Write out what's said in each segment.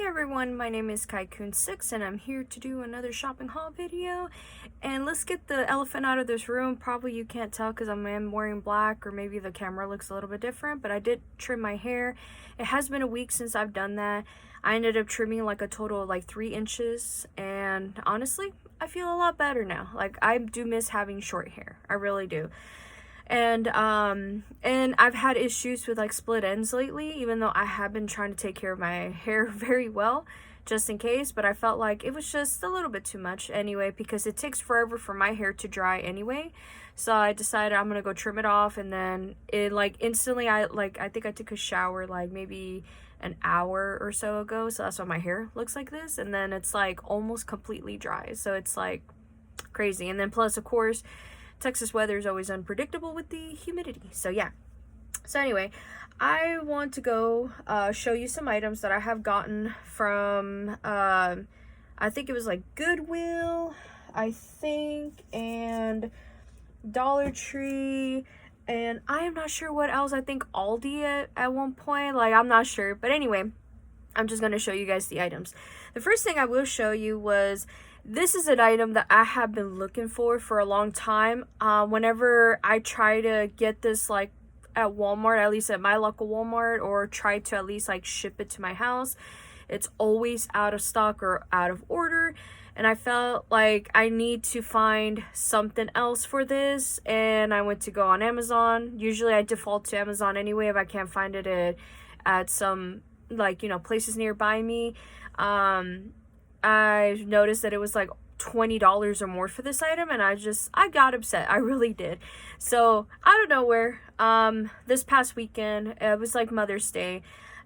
everyone, my name is Kaikun6 and I'm here to do another shopping haul video. And let's get the elephant out of this room. Probably you can't tell because I'm wearing black, or maybe the camera looks a little bit different, but I did trim my hair. It has been a week since I've done that. I ended up trimming like a total of like 3 inches, and honestly I feel a lot better now. Like, I do miss having short hair, I really do. And I've had issues with like split ends lately, even though I have been trying to take care of my hair very well, just in case, but I felt like it was just a little bit too much anyway, because it takes forever for my hair to dry anyway. So I decided I'm gonna go trim it off, and then it like instantly, I think I took a shower like maybe an hour or so ago, so that's why my hair looks like this, and then it's like almost completely dry, so it's like crazy. And then plus, of course, Texas weather is always unpredictable with the humidity. So yeah. So anyway, I want to go show you some items that I have gotten from, I think it was like Goodwill, I think, and Dollar Tree, and I am not sure what else. I think Aldi at one point. Like, I'm not sure. But anyway, I'm just going to show you guys the items. The first thing I will show you was, this is an item that I have been looking for a long time. Whenever I try to get this like at Walmart, at least at my local Walmart, or try to at least like ship it to my house, it's always out of stock or out of order. And I felt like I need to find something else for this, and I went to go on Amazon. Usually I default to Amazon anyway if I can't find it at some, like, you know, places nearby me. I noticed that it was like $20 or more for this item, and I got upset. I really did. So out of nowhere, this past weekend, it was like Mother's Day,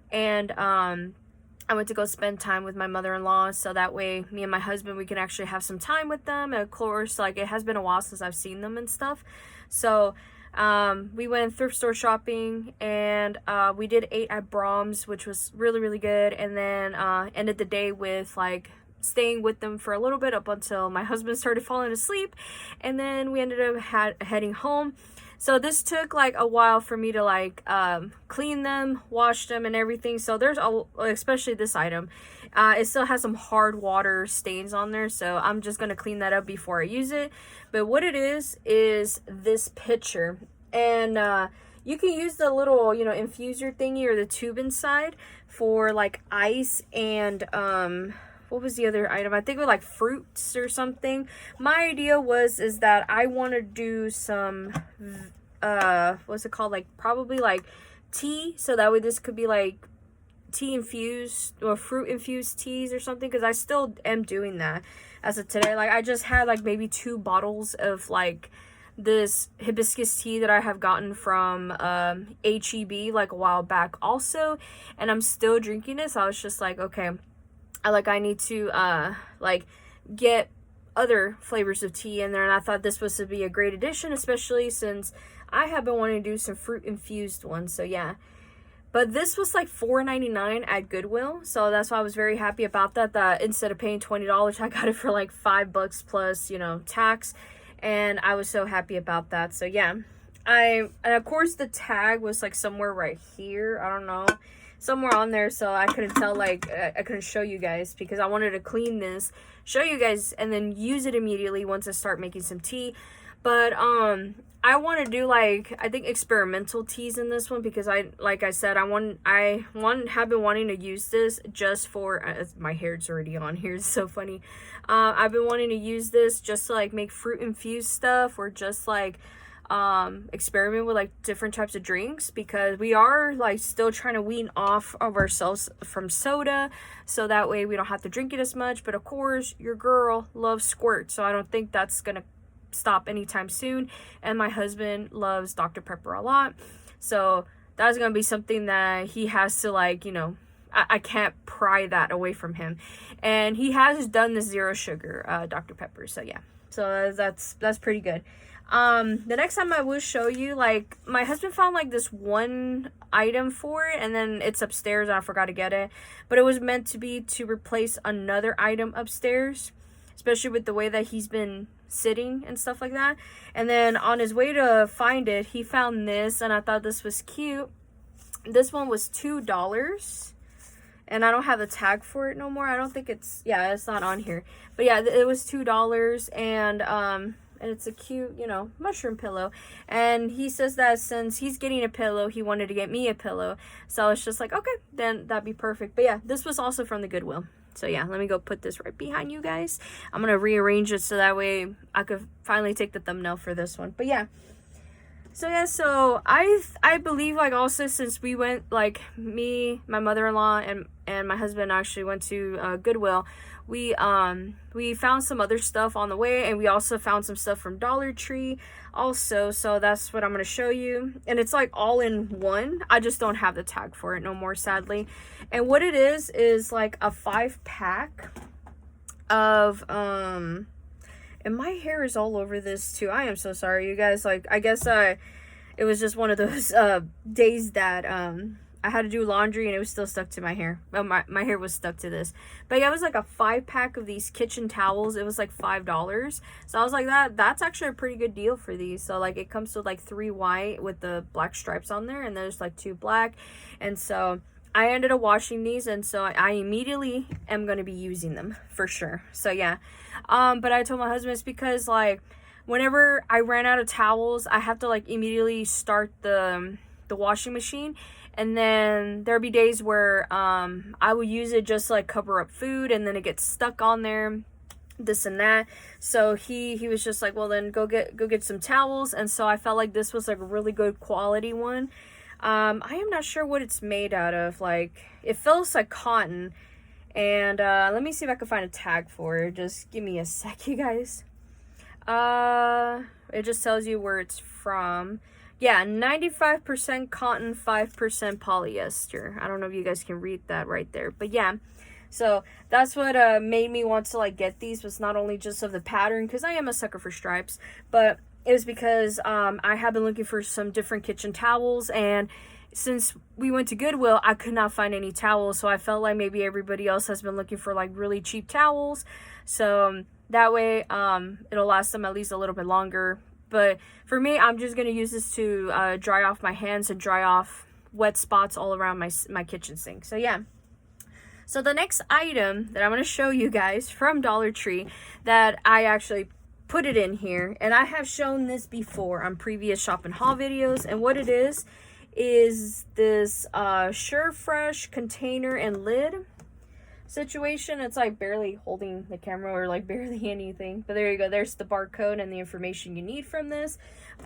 and I went to go spend time with my mother-in-law, so that way me and my husband, we can actually have some time with them. And of course, like, it has been a while since I've seen them and stuff. So we went thrift store shopping, and we did eat at Brahms, which was really good. And then ended the day with like staying with them for a little bit, up until my husband started falling asleep, and then we ended up heading home. So this took like a while for me to like clean them, wash them, and everything. So there's especially this item, it still has some hard water stains on there, so I'm just gonna clean that up before I use it. But what it is this pitcher, and you can use the little, you know, infuser thingy or the tube inside for like ice and what was the other item? I think it was like fruits or something. My idea is that I want to do some, what's it called? Like, probably like tea. So that way this could be like tea infused or fruit infused teas or something. Because I still am doing that as of today. Like, I just had like maybe 2 bottles of like this hibiscus tea that I have gotten from HEB like a while back also. And I'm still drinking it. So I was just like, okay, I need to like get other flavors of tea in there, and I thought this was to be a great addition, especially since I have been wanting to do some fruit infused ones. So yeah, but this was like $4.99 at Goodwill, so that's why I was very happy about that, that instead of paying $20, I got it for like $5 plus, you know, tax, and I was so happy about that. So yeah, and of course the tag was like somewhere right here, I don't know, somewhere on there, so I couldn't tell, like, I couldn't show you guys because I wanted to clean this, show you guys, and then use it immediately once I start making some tea. But I want to do like, I think, experimental teas in this one, because like I said, I have been wanting to use this just for my hair's already on here, it's so funny. I've been wanting to use this just to like make fruit infused stuff, or just like experiment with like different types of drinks, because we are like still trying to wean off of ourselves from soda, so that way we don't have to drink it as much. But of course, your girl loves squirt, so I don't think that's gonna stop anytime soon. And my husband loves Dr. Pepper a lot, so that's gonna be something that he has to, like, you know, I can't pry that away from him. And he has done the 0 sugar Dr. Pepper, so yeah, so that's pretty good. The next time I will show you, like, my husband found like this one item for it, and then it's upstairs and I forgot to get it, but it was meant to be to replace another item upstairs, especially with the way that he's been sitting and stuff like that. And then on his way to find it, he found this, and I thought this was cute. This one was $2, and I don't have the tag for it no more. I don't think it's, yeah, it's not on here. But yeah, it was $2, and it's a cute, you know, mushroom pillow. And he says that since he's getting a pillow, he wanted to get me a pillow. So I was just like, okay, then that'd be perfect. But yeah, this was also from the Goodwill. So yeah, let me go put this right behind you guys. I'm gonna rearrange it so that way I could finally take the thumbnail for this one. But yeah. So yeah, so I believe, like, also since we went, like, me, my mother-in-law, and my husband actually went to Goodwill, we found some other stuff on the way, and we also found some stuff from Dollar Tree also. So that's what I'm going to show you, and it's like all in one. I just don't have the tag for it no more, sadly. And what it is like a 5-pack of and my hair is all over this too. I am so sorry, you guys. Like, I guess it was just one of those days that I had to do laundry and it was still stuck to my hair. Well, my hair was stuck to this. But yeah, it was like a 5-pack of these kitchen towels. It was like $5. So I was like, that's actually a pretty good deal for these. So like, it comes with like 3 white with the black stripes on there, and there's like 2 black. And so I ended up washing these, and so I immediately am going to be using them for sure. So yeah. But I told my husband it's because, like, whenever I ran out of towels, I have to, like, immediately start the washing machine. And then there'll be days where I will use it just to, like, cover up food, and then it gets stuck on there, this and that. So he was just like, well, then go get some towels. And so I felt like this was like a really good quality one. I am not sure what it's made out of. Like, it feels like cotton. And let me see if I can find a tag for it. Just give me a sec, you guys. It just tells you where it's from. Yeah, 95% cotton, 5% polyester. I don't know if you guys can read that right there. But yeah, so that's what made me want to, like, get these. Was not only just of the pattern, because I am a sucker for stripes, but it was because I have been looking for some different kitchen towels, and since we went to Goodwill, I could not find any towels, so I felt like maybe everybody else has been looking for, like, really cheap towels, so that way it'll last them at least a little bit longer. But for me, I'm just going to use this to dry off my hands and dry off wet spots all around my kitchen sink. So yeah. So the next item that I'm going to show you guys from Dollar Tree, that I actually put it in here, and I have shown this before on previous shop and haul videos, and what it is this Sure Fresh container and lid situation. It's like barely holding the camera, or like barely anything, but there you go. There's the barcode and the information you need from this.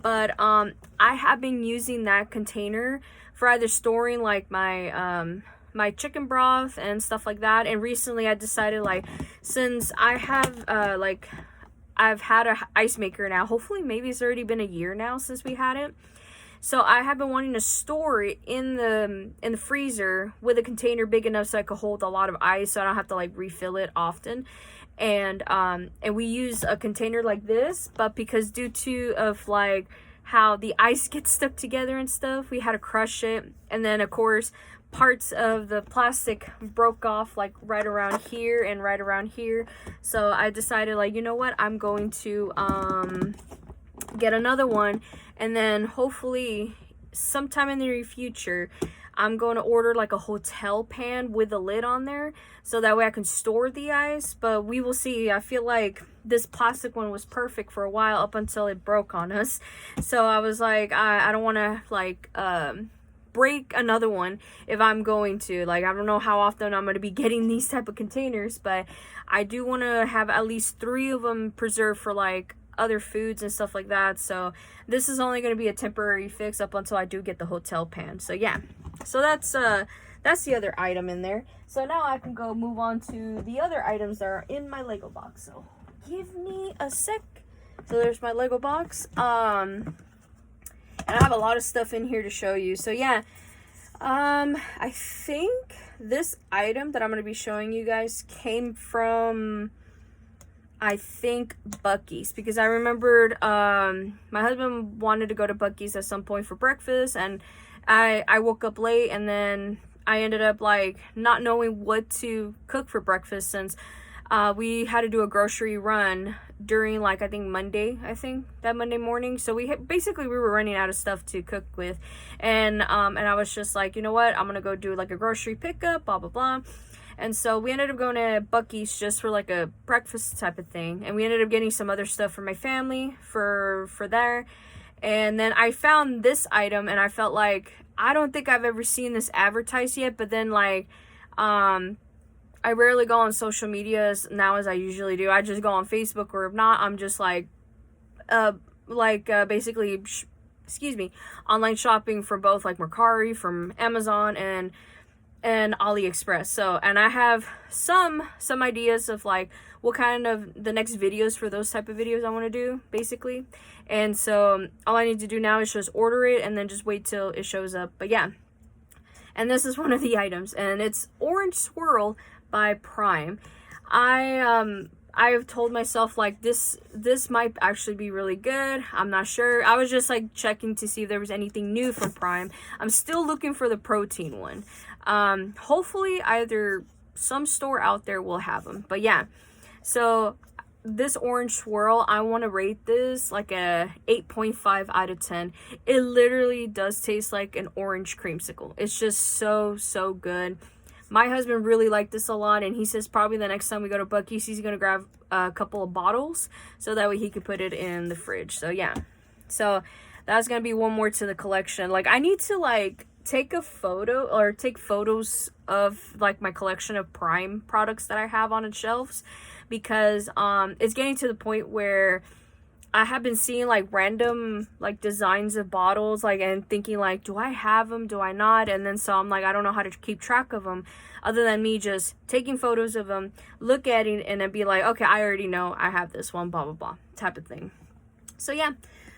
But I have been using that container for either storing, like, my my chicken broth and stuff like that. And recently I decided, like, since I have I've had a ice maker now, hopefully maybe it's already been a year now since we had it. So I have been wanting to store it in the freezer with a container big enough so I could hold a lot of ice, so I don't have to, like, refill it often. And we use a container like this, but because due to like how the ice gets stuck together and stuff, we had to crush it. And then of course parts of the plastic broke off, like right around here and right around here. So I decided, like, you know what, I'm going to get another one, and then hopefully sometime in the near future I'm going to order, like, a hotel pan with a lid on there, so that way I can store the ice. But we will see. I feel like this plastic one was perfect for a while, up until it broke on us. So I was like, I don't want to, like, break another one if I'm going to. Like, I don't know how often I'm going to be getting these type of containers, but I do want to have at least 3 of them preserved for, like, other foods and stuff like that. So this is only going to be a temporary fix up until I do get the hotel pan. So yeah, so that's the other item in there. So now I can go move on to the other items that are in my Lego box. So give me a sec. So there's my Lego box. And I have a lot of stuff in here to show you. So yeah, I think this item that I'm going to be showing you guys came from, I think, Buc-ee's, because I remembered my husband wanted to go to Buc-ee's at some point for breakfast, and I woke up late, and then I ended up, like, not knowing what to cook for breakfast, since we had to do a grocery run during like I think that Monday morning. So basically we were running out of stuff to cook with, and I was just like, you know what, I'm gonna go do like a grocery pickup, blah blah blah. And so we ended up going to Buc-ee's just for like a breakfast type of thing, and we ended up getting some other stuff for my family for there. And then I found this item, and I felt like I don't think I've ever seen this advertised yet, but then like I rarely go on social media now as I usually do. I just go on Facebook, or if not, I'm just like basically online shopping for both like Mercari, from Amazon, and AliExpress. So, and I have some ideas of like what kind of the next videos for those type of videos I want to do, basically. And so all I need to do now is just order it and then just wait till it shows up. But yeah, and this is one of the items, and it's Orange Swirl by Prime. I've told myself like this might actually be really good. I'm not sure. I was just like checking to see if there was anything new from Prime. I'm still looking for the protein one. Hopefully either some store out there will have them. But yeah, so this Orange Swirl, I want to rate this like a 8.5 out of 10. It literally does taste like an orange creamsicle. It's just so good. My husband really liked this a lot, and he says probably the next time we go to Buc-ee's, he's gonna grab a couple of bottles so that way he could put it in the fridge. So yeah, so that's gonna be one more to the collection. Like, I need to like take a photo or take photos of like my collection of Prime products that I have on its shelves, because it's getting to the point where I have been seeing like random like designs of bottles, like, and thinking like, do I have them, do I not? And then so I'm like, I don't know how to keep track of them other than me just taking photos of them, look at it, and then be like, okay, I already know I have this one, blah blah blah type of thing. So yeah,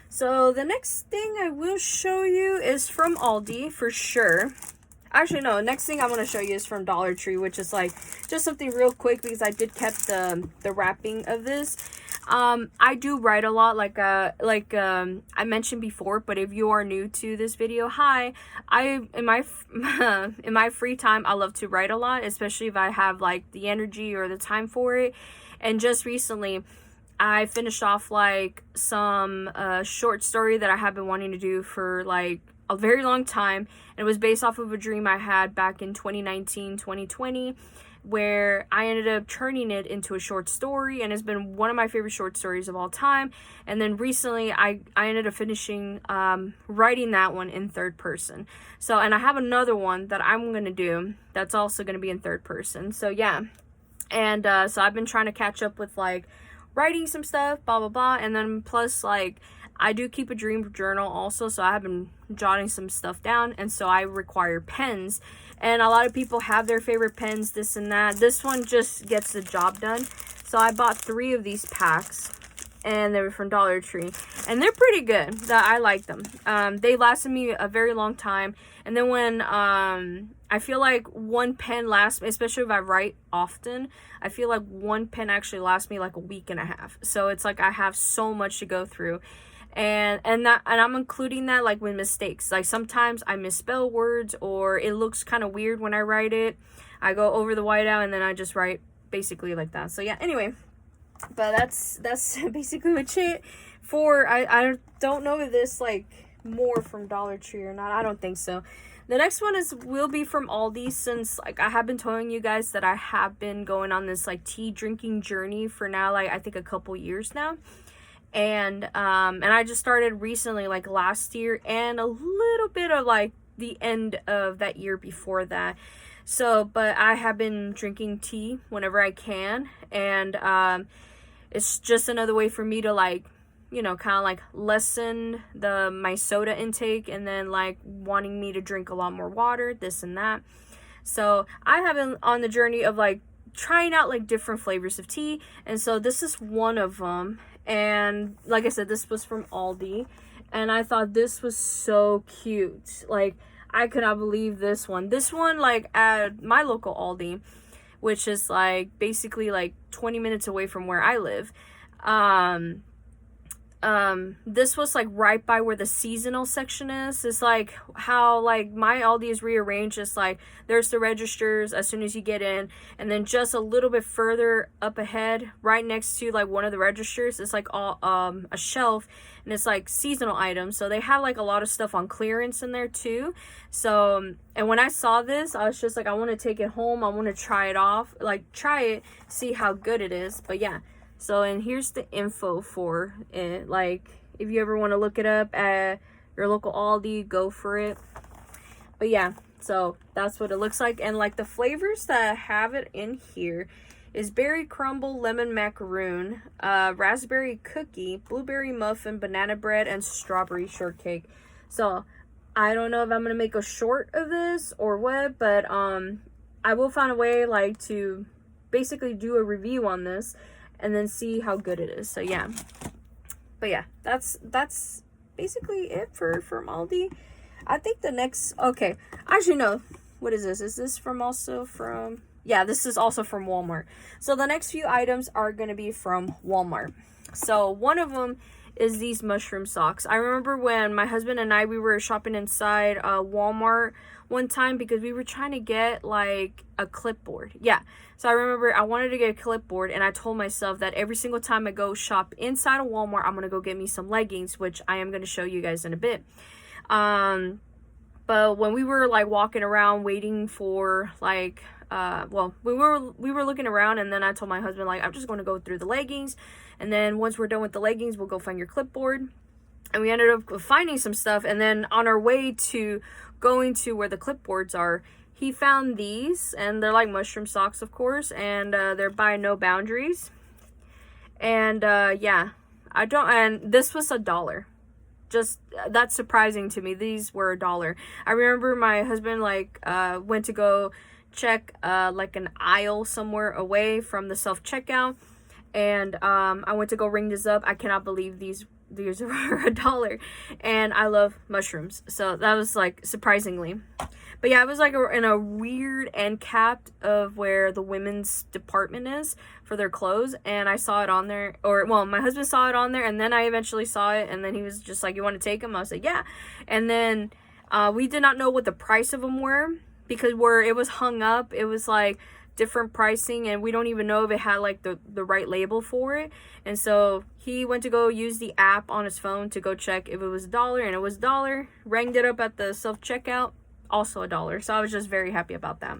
so the next thing I will show you is from Aldi for sure. Actually, no, next thing I'm going to show you is from Dollar Tree, which is like just something real quick because I did keep the wrapping of this. I do write a lot, like I mentioned before, but if you are new to this video, hi. In my free time, I love to write a lot, especially if I have like the energy or the time for it. And just recently, I finished off like some short story that I have been wanting to do for like a very long time. And it was based off of a dream I had back in 2019, 2020. Where I ended up turning it into a short story, and it's been one of my favorite short stories of all time. And then recently I ended up finishing writing that one in third person. So, and I have another one that I'm going to do that's also going to be in third person. So yeah, and so I've been trying to catch up with like writing some stuff, blah blah blah, and then plus like I do keep a dream journal also, so I have been jotting some stuff down, and so I require pens. And a lot of people have their favorite pens, this and that. This one just gets the job done. So I bought 3 of these packs, and they were from Dollar Tree. And they're pretty good. I like them. They lasted me a very long time. And then when I feel like one pen lasts, especially if I write often, I feel like one pen actually lasts me like a week and a half. So it's like I have so much to go through. And I'm including that like with mistakes. Like sometimes I misspell words, or it looks kind of weird when I write it. I go over the whiteout and then I just write basically like that. So yeah, anyway, but that's basically what it for. I don't know if this like more from Dollar Tree or not. I don't think so. The next one will be from Aldi, since like I have been telling you guys that I have been going on this like tea drinking journey for now, like I think a couple years now. And I just started recently, like last year, and a little bit of like the end of that year before that. So, but I have been drinking tea whenever I can, and it's just another way for me to like, you know, kind of like lessen my soda intake, and then like wanting me to drink a lot more water, this and that. So I have been on the journey of like trying out like different flavors of tea, and so this is one of them. And like I said, this was from Aldi, and I thought this was so cute. Like, I could not believe this one. This one, like, at my local Aldi, which is like basically like 20 minutes away from where I live. this was like right by where the seasonal section is. It's like how like my Aldi is rearranged. It's like there's the registers as soon as you get in, and then just a little bit further up ahead, right next to like one of the registers, it's like all a shelf, and it's like seasonal items. So they have like a lot of stuff on clearance in there too. So and when I saw this, I was just like, I want to take it home, I want to try it off, like try it, see how good it is. But yeah, so, and here's the info for it. Like, if you ever want to look it up at your local Aldi, go for it. But yeah, so that's what it looks like. And like the flavors that have it in here is berry crumble, lemon macaroon, raspberry cookie, blueberry muffin, banana bread, and strawberry shortcake. So I don't know if I'm gonna make a short of this or what, but I will find a way like to basically do a review on this and then see how good it is. So yeah, but yeah, that's basically it from Aldi. I think the next, okay, actually no, what is this? Is this from also from, yeah, this is also from Walmart. So the next few items are going to be from Walmart. So one of them is these mushroom socks. I remember when my husband and I, we were shopping inside Walmart one time because we were trying to get like a clipboard. Yeah, so I remember I wanted to get a clipboard, and I told myself that every single time I go shop inside of Walmart, I'm gonna go get me some leggings, which I am gonna show you guys in a bit. But when we were like walking around waiting for like well, we were looking around, and then I told my husband like, I'm just going to go through the leggings, and then once we're done with the leggings, we'll go find your clipboard. And we ended up finding some stuff, and then on our way to going to where the clipboards are, he found these, and they're like mushroom socks, of course, and they're by No Boundaries. And yeah, and this was $1. Just, that's surprising to me. These were $1. I remember my husband like went to go check like an aisle somewhere away from the self-checkout, and I went to go ring this up. I cannot believe these were $1, and I love mushrooms, so that was like surprisingly. But yeah, I was like in a weird end cap of where the women's department is for their clothes, and I saw it on there, or well, my husband saw it on there, and then I eventually saw it, and then he was just like, you want to take them? I was like, yeah. And then we did not know what the price of them were, because it was hung up, it was like different pricing, and we don't even know if it had like the right label for it. And so he went to go use the app on his phone to go check if it was $1, and it was $1. Rang it up at the self-checkout, also $1. So I was just very happy about that.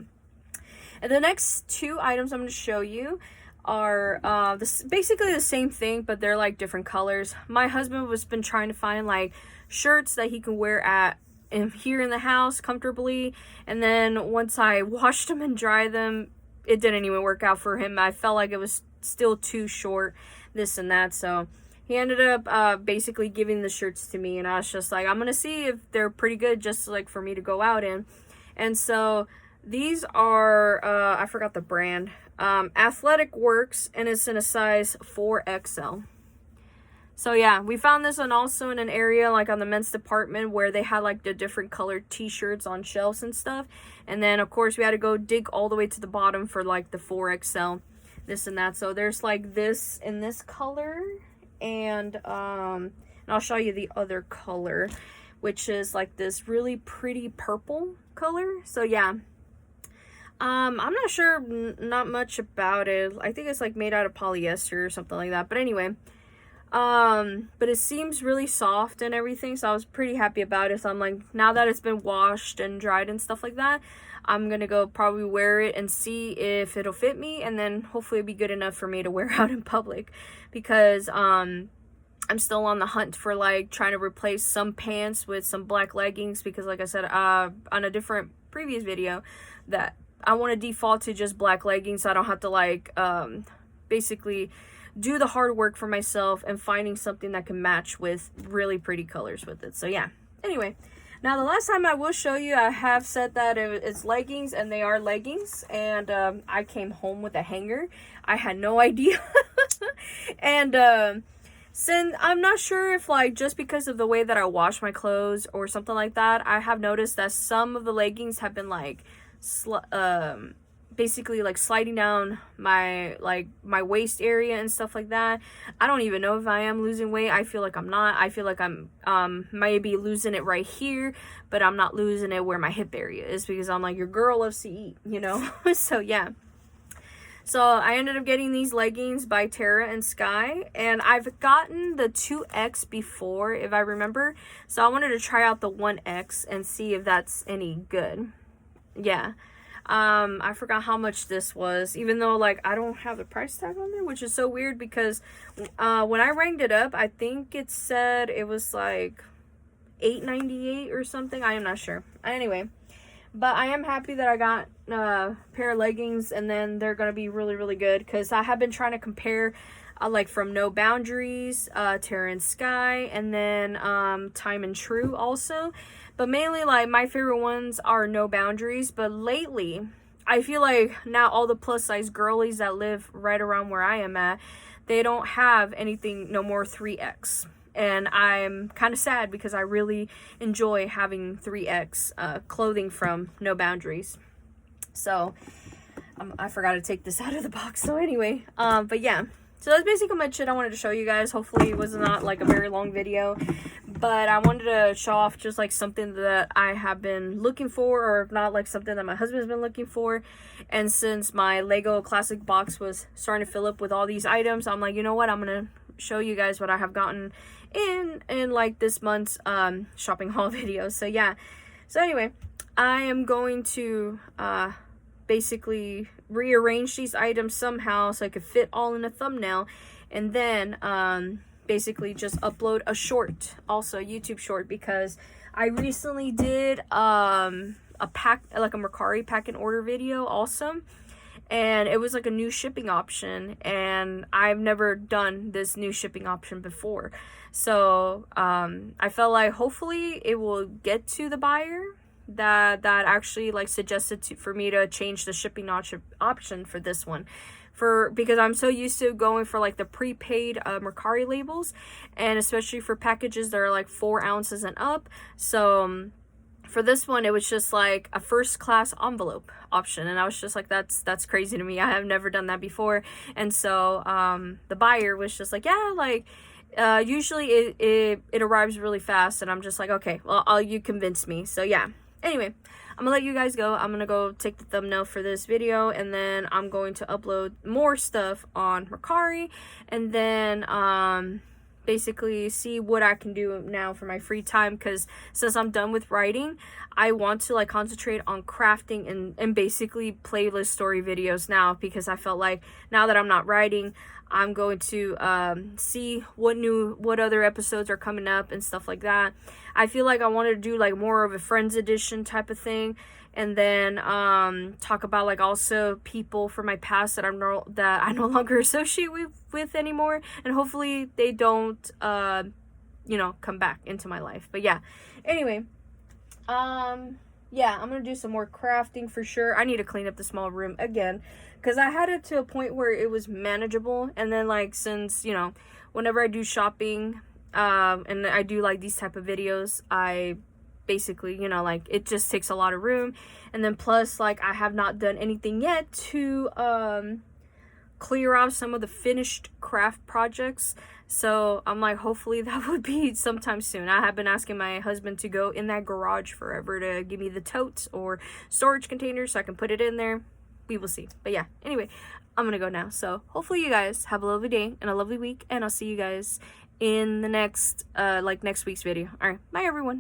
And the next two items I'm going to show you are basically the same thing, but they're like different colors. My husband was been trying to find like shirts that he can wear here in the house comfortably, and then once I washed them and dried them, it didn't even work out for him. I felt like it was still too short, this and that. So he ended up basically giving the shirts to me, and I was just like, I'm gonna see if they're pretty good, just like for me to go out in. And so these are I forgot the brand, Athletic Works, and it's in a size 4XL. So yeah, we found this one also in an area like on the men's department where they had like the different colored t-shirts on shelves and stuff. And then of course we had to go dig all the way to the bottom for like the 4XL, this and that. So there's like this in this color, and I'll show you the other color, which is like this really pretty purple color. So yeah, I'm not sure, not much about it. I think it's like made out of polyester or something like that. But anyway, but it seems really soft and everything, so I was pretty happy about it. So I'm like, now that it's been washed and dried and stuff like that, I'm gonna go probably wear it and see if it'll fit me, and then hopefully it'll be good enough for me to wear out in public, because I'm still on the hunt for like trying to replace some pants with some black leggings, because like I said on a different previous video, that I want to default to just black leggings so I don't have to like basically do the hard work for myself and finding something that can match with really pretty colors with it. So yeah, anyway, now the last time I will show you, I have said that it's leggings, and they are leggings, and I came home with a hanger. I had no idea. And since I'm not sure if like just because of the way that I wash my clothes or something like that, I have noticed that some of the leggings have been like basically like sliding down my waist area and stuff like that. I don't even know if I am losing weight. I feel like I'm not. I feel like I'm maybe losing it right here, but I'm not losing it where my hip area is, because I'm like, your girl loves to eat, you know. So yeah. So I ended up getting these leggings by Tara and Sky, and I've gotten the 2X before, if I remember. So I wanted to try out the 1X and see if that's any good. Yeah. I forgot how much this was, even though like I don't have the price tag on there, which is so weird, because when I rang it up, I think it said it was like $8.98 or something. I am not sure. Anyway, but I am happy that I got a pair of leggings, and then they're gonna be really, really good, because I have been trying to compare like from No Boundaries, Tara and Sky, and then Time and True also. But mainly, like, my favorite ones are No Boundaries. But lately, I feel like now all the plus size girlies that live right around where I am at, they don't have anything no more 3X. And I'm kind of sad, because I really enjoy having 3X clothing from No Boundaries. So I forgot to take this out of the box. So anyway, but yeah. So that's basically much shit I wanted to show you guys. Hopefully it was not like a very long video, but I wanted to show off just like something that I have been looking for, or if not, like something that my husband's been looking for. And since my Lego classic box was starting to fill up with all these items, I'm like, you know what, I'm gonna show you guys what I have gotten in like this month's shopping haul video. So yeah. So anyway, I am going to basically rearrange these items somehow so I could fit all in a thumbnail, and then basically just upload a short, also a YouTube short, because I recently did a Mercari pack and order video also, and it was like a new shipping option, and I've never done this new shipping option before. So I felt like hopefully it will get to the buyer that actually like suggested for me to change the shipping option for this one, because I'm so used to going for like the prepaid Mercari labels, and especially for packages that are like 4 ounces and up. So for this one, it was just like a first class envelope option, and I was just like, that's crazy to me. I have never done that before. And so the buyer was just like, yeah, like usually it arrives really fast, and I'm just like, okay, well, you convinced me. So yeah. Anyway, I'm gonna let you guys go. I'm gonna go take the thumbnail for this video, and then I'm going to upload more stuff on Mercari, and then basically see what I can do now for my free time, because since I'm done with writing, I want to like concentrate on crafting and basically playlist story videos now, because I felt like now that I'm not writing, I'm going to see what other episodes are coming up and stuff like that. I feel like I wanted to do like more of a Friends edition type of thing, and then talk about like also people from my past that I no longer associate with anymore, and hopefully they don't come back into my life. But yeah, anyway, yeah, I'm gonna do some more crafting for sure. I need to clean up the small room again, because I had it to a point where it was manageable, and then like since whenever I do shopping and I do like these type of videos, I basically like it just takes a lot of room, and then plus like I have not done anything yet to clear off some of the finished craft projects. So I'm like, hopefully that would be sometime soon. I have been asking my husband to go in that garage forever to give me the totes or storage containers so I can put it in there. We will see. But yeah, anyway, I'm gonna go now. So hopefully you guys have a lovely day and a lovely week, and I'll see you guys in the next next week's video. All right, bye everyone.